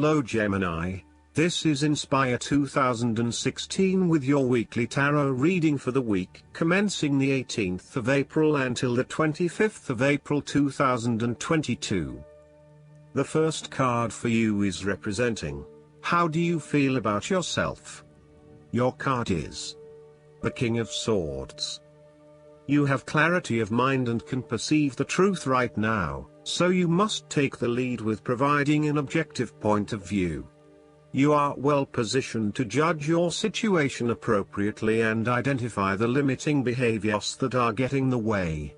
Hello Gemini, this is Inspire 2016 with your weekly tarot reading for the week commencing the 18th of April until the 25th of April 2022. The first card for you is representing, how do you feel about yourself? Your card is the King of Swords. You have clarity of mind and can perceive the truth right now, so you must take the lead with providing an objective point of view. You are well positioned to judge your situation appropriately and identify the limiting behaviors that are getting in the way.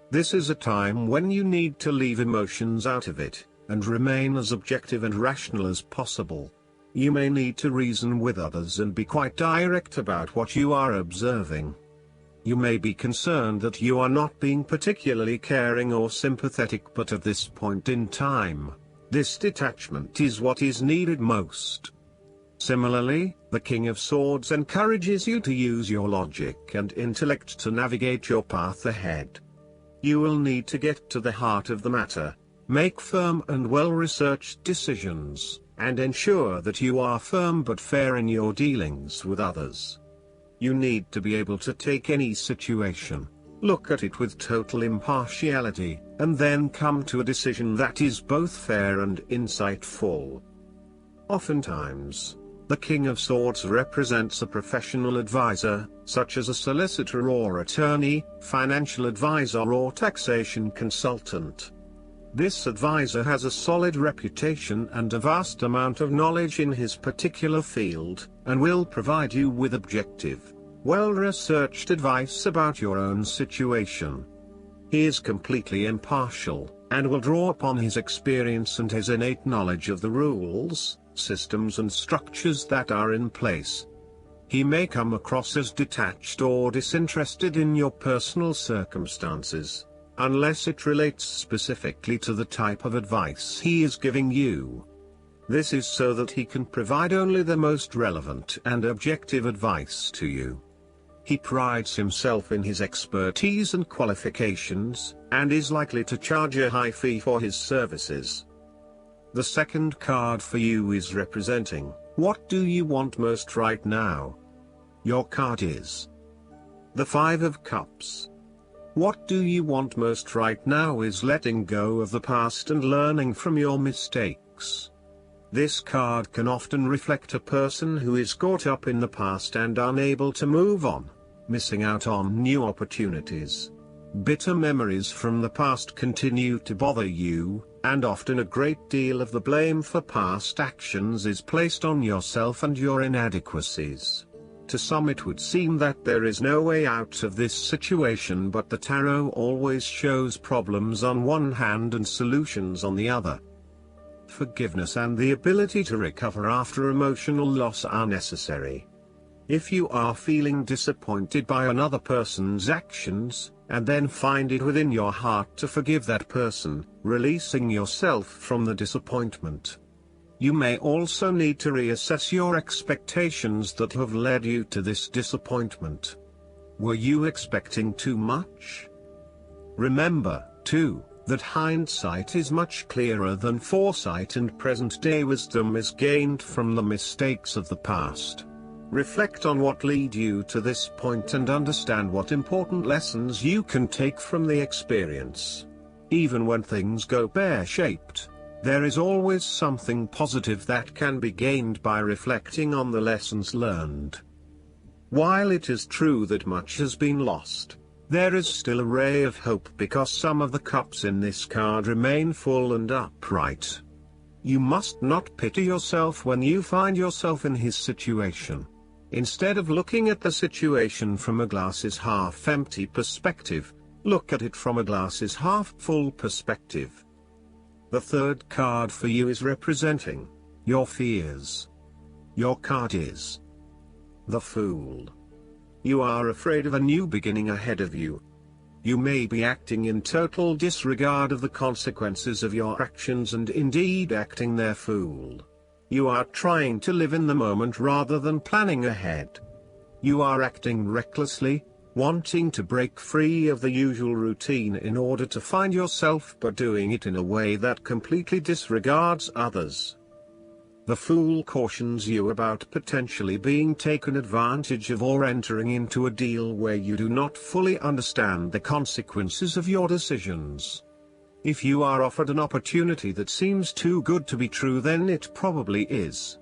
This is a time when you need to leave emotions out of it, and remain as objective and rational as possible. You may need to reason with others and be quite direct about what you are observing. You may be concerned that you are not being particularly caring or sympathetic, but at this point in time, this detachment is what is needed most. Similarly, the King of Swords encourages you to use your logic and intellect to navigate your path ahead. You will need to get to the heart of the matter, make firm and well-researched decisions, and ensure that you are firm but fair in your dealings with others. You need to be able to take any situation, look at it with total impartiality, and then come to a decision that is both fair and insightful. Oftentimes, the King of Swords represents a professional advisor, such as a solicitor or attorney, financial advisor or taxation consultant. This advisor has a solid reputation and a vast amount of knowledge in his particular field, and will provide you with objective, well-researched advice about your own situation. He is completely impartial, and will draw upon his experience and his innate knowledge of the rules, systems and structures that are in place. He may come across as detached or disinterested in your personal circumstances, unless it relates specifically to the type of advice he is giving you. This is so that he can provide only the most relevant and objective advice to you. He prides himself in his expertise and qualifications, and is likely to charge a high fee for his services. The second card for you is representing, what do you want most right now? Your card is the Five of Cups. What do you want most right now is letting go of the past and learning from your mistakes. This card can often reflect a person who is caught up in the past and unable to move on, missing out on new opportunities. Bitter memories from the past continue to bother you, and often a great deal of the blame for past actions is placed on yourself and your inadequacies. To some it would seem that there is no way out of this situation, but the tarot always shows problems on one hand and solutions on the other. Forgiveness and the ability to recover after emotional loss are necessary. If you are feeling disappointed by another person's actions, and then find it within your heart to forgive that person, releasing yourself from the disappointment. You may also need to reassess your expectations that have led you to this disappointment. Were you expecting too much? Remember, too, that hindsight is much clearer than foresight, and present-day wisdom is gained from the mistakes of the past. Reflect on what led you to this point and understand what important lessons you can take from the experience. Even when things go pear-shaped, there is always something positive that can be gained by reflecting on the lessons learned. While it is true that much has been lost, there is still a ray of hope, because some of the cups in this card remain full and upright. You must not pity yourself when you find yourself in his situation. Instead of looking at the situation from a glass-is-half-empty perspective, look at it from a glass-is-half-full perspective. The third card for you is representing your fears. Your card is the Fool. You are afraid of a new beginning ahead of you. You may be acting in total disregard of the consequences of your actions, and indeed acting their fool. You are trying to live in the moment rather than planning ahead. You are acting recklessly, wanting to break free of the usual routine in order to find yourself, but doing it in a way that completely disregards others. The Fool cautions you about potentially being taken advantage of or entering into a deal where you do not fully understand the consequences of your decisions. If you are offered an opportunity that seems too good to be true, then it probably is.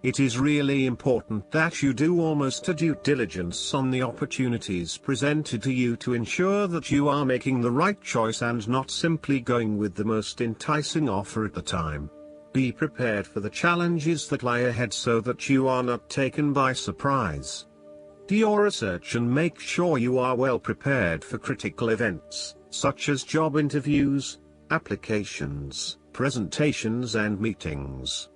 It is really important that you do almost a due diligence on the opportunities presented to you to ensure that you are making the right choice and not simply going with the most enticing offer at the time. Be prepared for the challenges that lie ahead so that you are not taken by surprise. Do your research and make sure you are well prepared for critical events, such as job interviews, applications, presentations and meetings.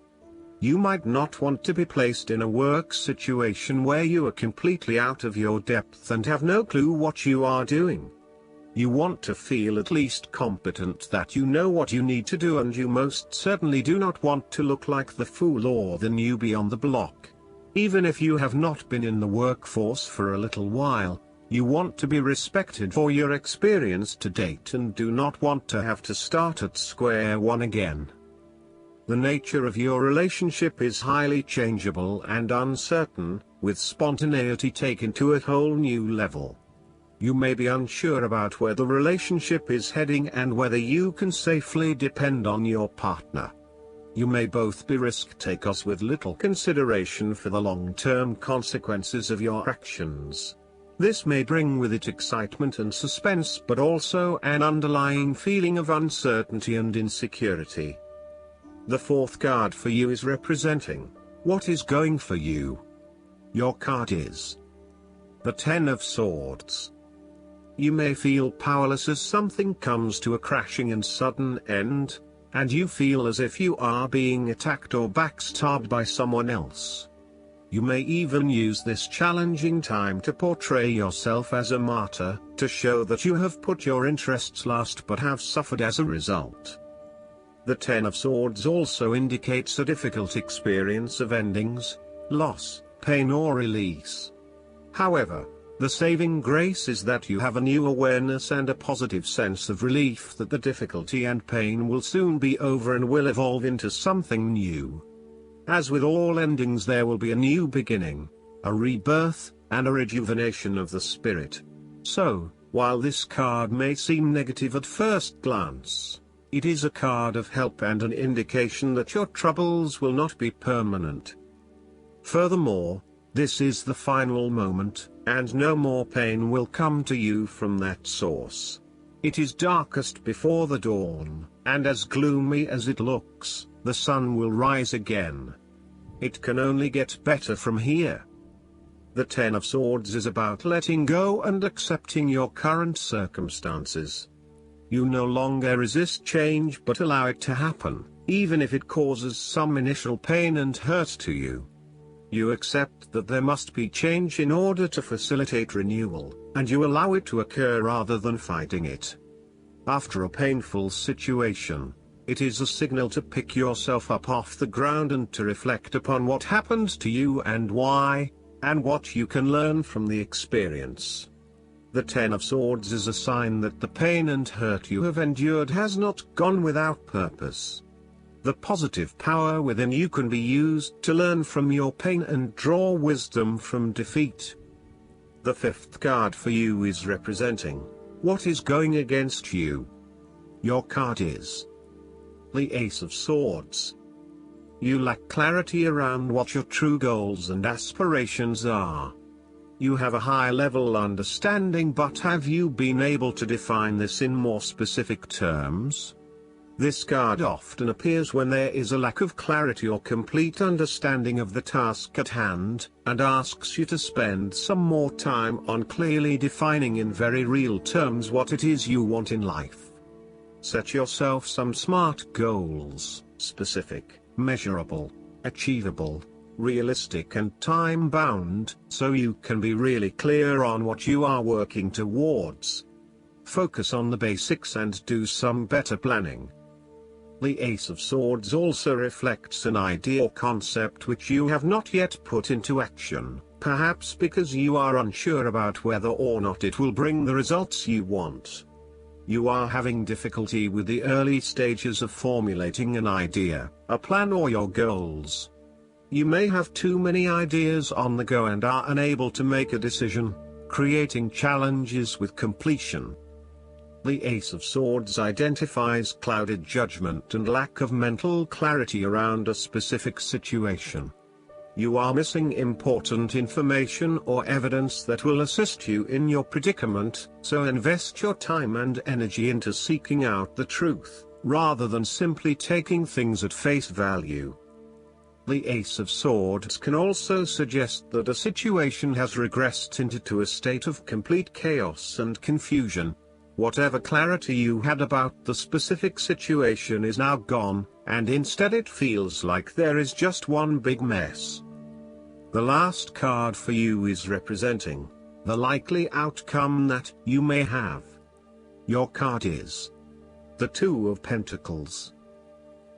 You might not want to be placed in a work situation where you are completely out of your depth and have no clue what you are doing. You want to feel at least competent that you know what you need to do, and you most certainly do not want to look like the fool or the newbie on the block. Even if you have not been in the workforce for a little while, you want to be respected for your experience to date and do not want to have to start at square one again. The nature of your relationship is highly changeable and uncertain, with spontaneity taken to a whole new level. You may be unsure about where the relationship is heading and whether you can safely depend on your partner. You may both be risk takers with little consideration for the long-term consequences of your actions. This may bring with it excitement and suspense, but also an underlying feeling of uncertainty and insecurity. The fourth card for you is representing what is going for you. Your card is the Ten of Swords. You may feel powerless as something comes to a crashing and sudden end, and you feel as if you are being attacked or backstabbed by someone else. You may even use this challenging time to portray yourself as a martyr, to show that you have put your interests last but have suffered as a result. The Ten of Swords also indicates a difficult experience of endings, loss, pain or release. However, the saving grace is that you have a new awareness and a positive sense of relief that the difficulty and pain will soon be over and will evolve into something new. As with all endings, there will be a new beginning, a rebirth, and a rejuvenation of the spirit. So, while this card may seem negative at first glance, it is a card of help and an indication that your troubles will not be permanent. Furthermore, this is the final moment, and no more pain will come to you from that source. It is darkest before the dawn, and as gloomy as it looks, the sun will rise again. It can only get better from here. The Ten of Swords is about letting go and accepting your current circumstances. You no longer resist change but allow it to happen, even if it causes some initial pain and hurt to you. You accept that there must be change in order to facilitate renewal, and you allow it to occur rather than fighting it. After a painful situation, it is a signal to pick yourself up off the ground and to reflect upon what happened to you and why, and what you can learn from the experience. The Ten of Swords is a sign that the pain and hurt you have endured has not gone without purpose. The positive power within you can be used to learn from your pain and draw wisdom from defeat. The fifth card for you is representing what is going against you. Your card is the Ace of Swords. You lack clarity around what your true goals and aspirations are. You have a high-level understanding, but have you been able to define this in more specific terms? This card often appears when there is a lack of clarity or complete understanding of the task at hand, and asks you to spend some more time on clearly defining in very real terms what it is you want in life. Set yourself some SMART goals: specific, measurable, achievable, realistic and time-bound, so you can be really clear on what you are working towards. Focus on the basics and do some better planning. The Ace of Swords also reflects an idea or concept which you have not yet put into action, perhaps because you are unsure about whether or not it will bring the results you want. You are having difficulty with the early stages of formulating an idea, a plan, or your goals. You may have too many ideas on the go and are unable to make a decision, creating challenges with completion. The Ace of Swords identifies clouded judgment and lack of mental clarity around a specific situation. You are missing important information or evidence that will assist you in your predicament, so invest your time and energy into seeking out the truth, rather than simply taking things at face value. The Ace of Swords can also suggest that a situation has regressed into a state of complete chaos and confusion. Whatever clarity you had about the specific situation is now gone, and instead it feels like there is just one big mess. The last card for you is representing the likely outcome that you may have. Your card is the Two of Pentacles.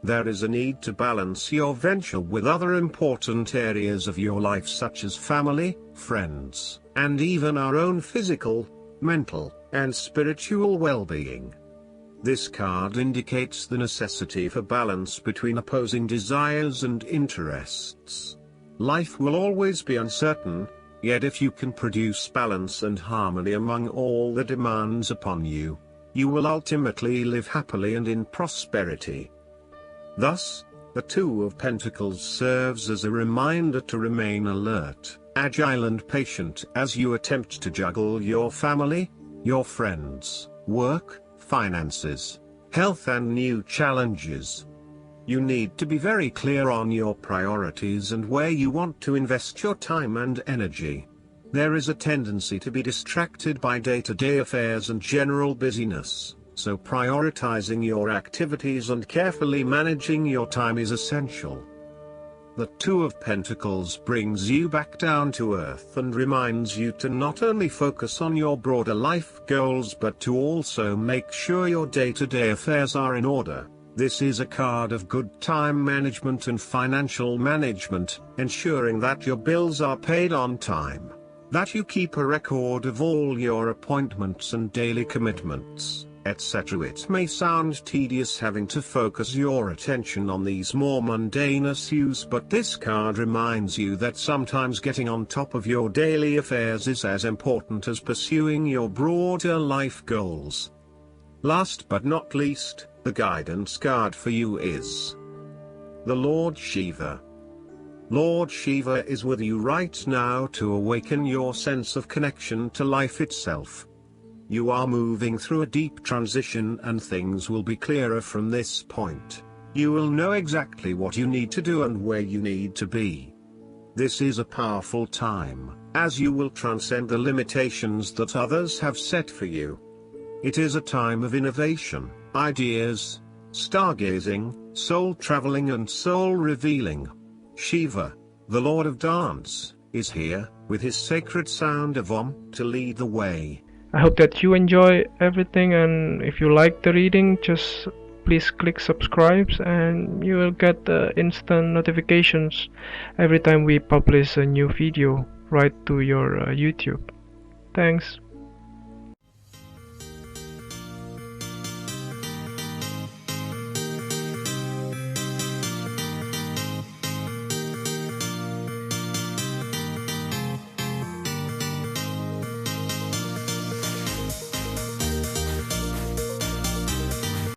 There is a need to balance your venture with other important areas of your life such as family, friends, and even our own physical, mental, and spiritual well-being. This card indicates the necessity for balance between opposing desires and interests. Life will always be uncertain, yet if you can produce balance and harmony among all the demands upon you, you will ultimately live happily and in prosperity. Thus, the Two of Pentacles serves as a reminder to remain alert, agile and patient as you attempt to juggle your family, your friends, work, finances, health and new challenges. You need to be very clear on your priorities and where you want to invest your time and energy. There is a tendency to be distracted by day-to-day affairs and general busyness, so prioritizing your activities and carefully managing your time is essential. The Two of Pentacles brings you back down to earth and reminds you to not only focus on your broader life goals but to also make sure your day-to-day affairs are in order. This is a card of good time management and financial management, ensuring that your bills are paid on time, that you keep a record of all your appointments and daily commitments, etc. It may sound tedious having to focus your attention on these more mundane issues, but this card reminds you that sometimes getting on top of your daily affairs is as important as pursuing your broader life goals. Last but not least, the guidance card for you is the Lord Shiva. Lord Shiva is with you right now to awaken your sense of connection to life itself. You are moving through a deep transition and things will be clearer from this point. You will know exactly what you need to do and where you need to be. This is a powerful time, as you will transcend the limitations that others have set for you. It is a time of innovation, ideas, stargazing, soul traveling and soul revealing. Shiva, the Lord of Dance, is here, with his sacred sound of Om, to lead the way. I hope that you enjoy everything, and if you like the reading, just please click subscribe and you will get instant notifications every time we publish a new video right to your YouTube. Thanks.